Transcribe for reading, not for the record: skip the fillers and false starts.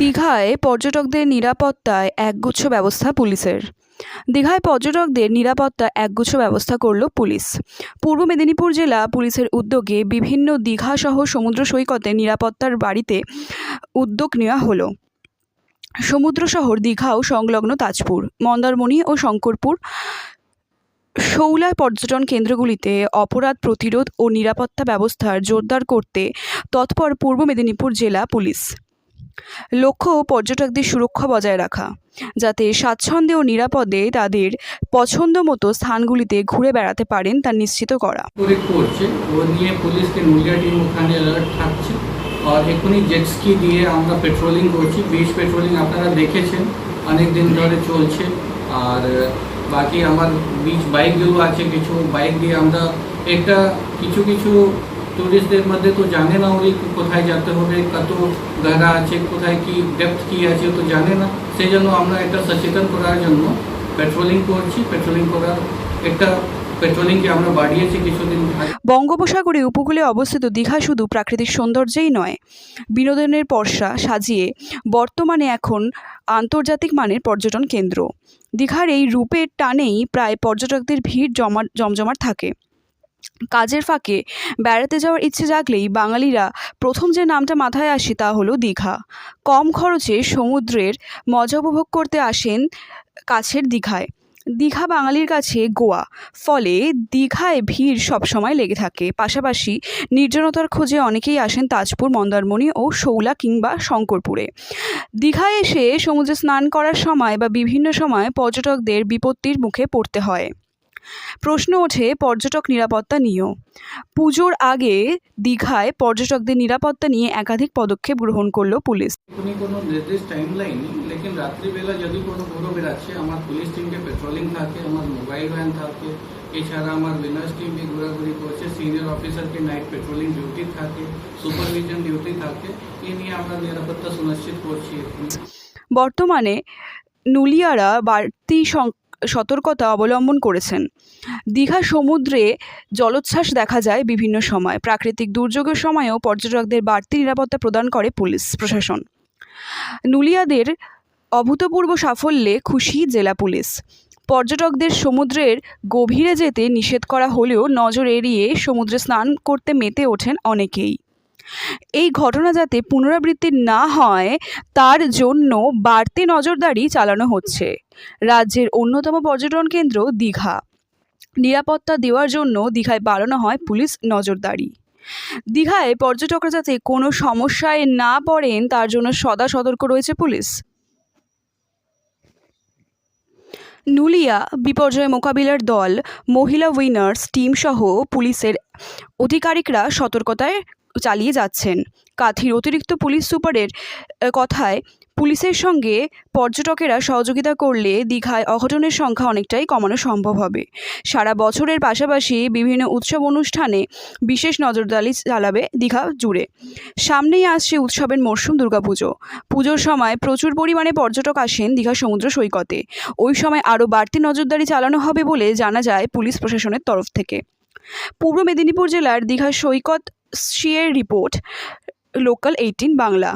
দীঘায় পর্যটকদের নিরাপত্তায় একগুচ্ছ ব্যবস্থা পুলিশের। দীঘায় পর্যটকদের নিরাপত্তা একগুচ্ছ ব্যবস্থা করল পুলিশ। পূর্ব মেদিনীপুর জেলা পুলিশের উদ্যোগে বিভিন্ন দীঘাসহ সমুদ্র সৈকতে নিরাপত্তার বাড়িতে উদ্যোগ নেওয়া হলো। সমুদ্র শহর দীঘা ও সংলগ্ন তাজপুর, মন্দারমণি ও শঙ্করপুর, শৌলা পর্যটন কেন্দ্রগুলিতে অপরাধ প্রতিরোধ ও নিরাপত্তা ব্যবস্থার জোরদার করতে তৎপর পূর্ব মেদিনীপুর জেলা পুলিশ। লক্ষ্য পর্যটকদের সুরক্ষা বজায় রাখা, যাতে স্বাচ্ছন্দ্যে ও নিরাপদে তাদের পছন্দ মতো স্থানগুলিতে ঘুরে বেড়াতে পারেন তা নিশ্চিত করা। করছে ও নিয়ে পুলিশকে নুলিয়া টিম ওখানে অ্যালার্ট থাকছে। আর এখনই জেট স্কি দিয়ে আমরা পেট্রোলিং করছি। বিচ পেট্রোলিং আপনারা দেখেছেন অনেক দিন ধরে চলছে। আর বাকি আমার বিচ বাইকগুলো আছে, কিছু বাইক দিয়ে আমরা একটা কিছু টুরিস্টদের মধ্যে তো জানে না ওই কোথায় যেতে হবে, কত গহরা আছে, কোথায় কি ডেপথ কি আছে তো জানে না। সেই জন্য আমরা এটা সচেতন করার জন্য পেট্রোলিং করছি। পেট্রোলিং করার একটা পেট্রোলিংকে আমরা বাড়িয়েছি কিছুদিন আগে। বঙ্গোপসাগরে উপকূলে অবস্থিত দীঘা শুধু প্রাকৃতিক সৌন্দর্যেই নয়, বিনোদনের পসরা সাজিয়ে বর্তমানে এখন আন্তর্জাতিক মানের পর্যটন কেন্দ্র। দীঘার এই রূপের টানেই প্রায় পর্যটকদের ভিড় জমজমাট থাকে। কাজের ফাঁকে বেড়াতে যাওয়ার ইচ্ছে জাগলেই বাঙালিরা প্রথম যে নামটা মাথায় আসে তা হলো দীঘা। কম খরচে সমুদ্রের মজা উপভোগ করতে আসেন কাছের দীঘায়। দীঘা বাঙালির কাছে গোয়া, ফলে দীঘায় ভিড় সবসময় লেগে থাকে। পাশাপাশি নির্জনতার খোঁজে অনেকেই আসেন তাজপুর, মন্দারমণি ও শৌলা কিংবা শঙ্করপুরে। দীঘায় এসে সমুদ্রে স্নান করার সময় বা বিভিন্ন সময় পর্যটকদের বিপত্তির মুখে পড়তে হয়। প্রশ্ন ওঠে পর্যটক নিরাপত্তা নিয়েও। পুজোর আগে দীঘায় পর্যটকদের নিরাপত্তা নিয়ে একাধিক পদক্ষেপ গ্রহণ করলো পুলিশ। কোনো নির্দিষ্ট টাইম লাইন নেই, লেকিন রাত্রিবেলা যদি কোনো ঘুরো বেড়াচ্ছে আমার পুলিশ টিমকে পেট্রোলিং থাকে, আমার মোবাইল ভ্যান থাকে। এছাড়া আমার উইনার্স টিম ঘোরাঘুরি করছে, সিনিয়র অফিসারকে নাইট পেট্রোলিং ডিউটি থাকে, সুপারভিশন ডিউটি থাকে। এ নিয়ে আমরা নিরাপত্তা সুনিশ্চিত করছি। বর্তমানে নুলিয়ারা বাড়তি সতর্কতা অবলম্বন করেছেন। দীঘা সমুদ্রে জলোচ্ছ্বাস দেখা যায় বিভিন্ন সময়। প্রাকৃতিক দুর্যোগের সময়ও পর্যটকদের বাড়তি নিরাপত্তা প্রদান করে পুলিশ প্রশাসন। নুলিয়াদের অভূতপূর্ব সাফল্যে খুশি জেলা পুলিশ। পর্যটকদের সমুদ্রের গভীরে যেতে নিষেধ করা হলেও নজর এড়িয়ে সমুদ্রে স্নান করতে মেতে ওঠেন অনেকেই। এই ঘটনা যাতে পুনরাবৃত্তি না হয় তার জন্য বাড়তি নজরদারি চালানো হচ্ছে। রাজ্যের অন্যতম পর্যটন কেন্দ্র দীঘা, নিরাপত্তা দেওয়ার জন্য দীঘায় বাড়ানো হয় পুলিশ নজরদারি। দীঘায় পর্যটকরা যাতে কোনো সমস্যায় না পড়েন তার জন্য সদা সতর্ক রয়েছে পুলিশ। নুলিয়া বিপর্যয় মোকাবিলার দল, মহিলা উইনার্স টিম সহ পুলিশের আধিকারিকরা সতর্কতায় চালিয়ে যাচ্ছেন। কাঁথির অতিরিক্ত পুলিশ সুপারের কথায়, পুলিশের সঙ্গে পর্যটকেরা সহযোগিতা করলে দীঘায় অঘটনের সংখ্যা অনেকটাই কমানো সম্ভব হবে। সারা বছরের পাশাপাশি বিভিন্ন উৎসব অনুষ্ঠানে বিশেষ নজরদারি চালাবে দীঘা জুড়ে। সামনেই আসছে উৎসবের মরশুম দুর্গাপুজো। পুজোর সময় প্রচুর পরিমাণে পর্যটক আসেন দীঘা সমুদ্র সৈকতে। ওই সময় আরও বাড়তি নজরদারি চালানো হবে বলে জানা যায় পুলিশ প্রশাসনের তরফ থেকে। পূর্ব মেদিনীপুর জেলার দীঘা সৈকত সিএর রিপোর্ট, লোকাল 18 বাংলা।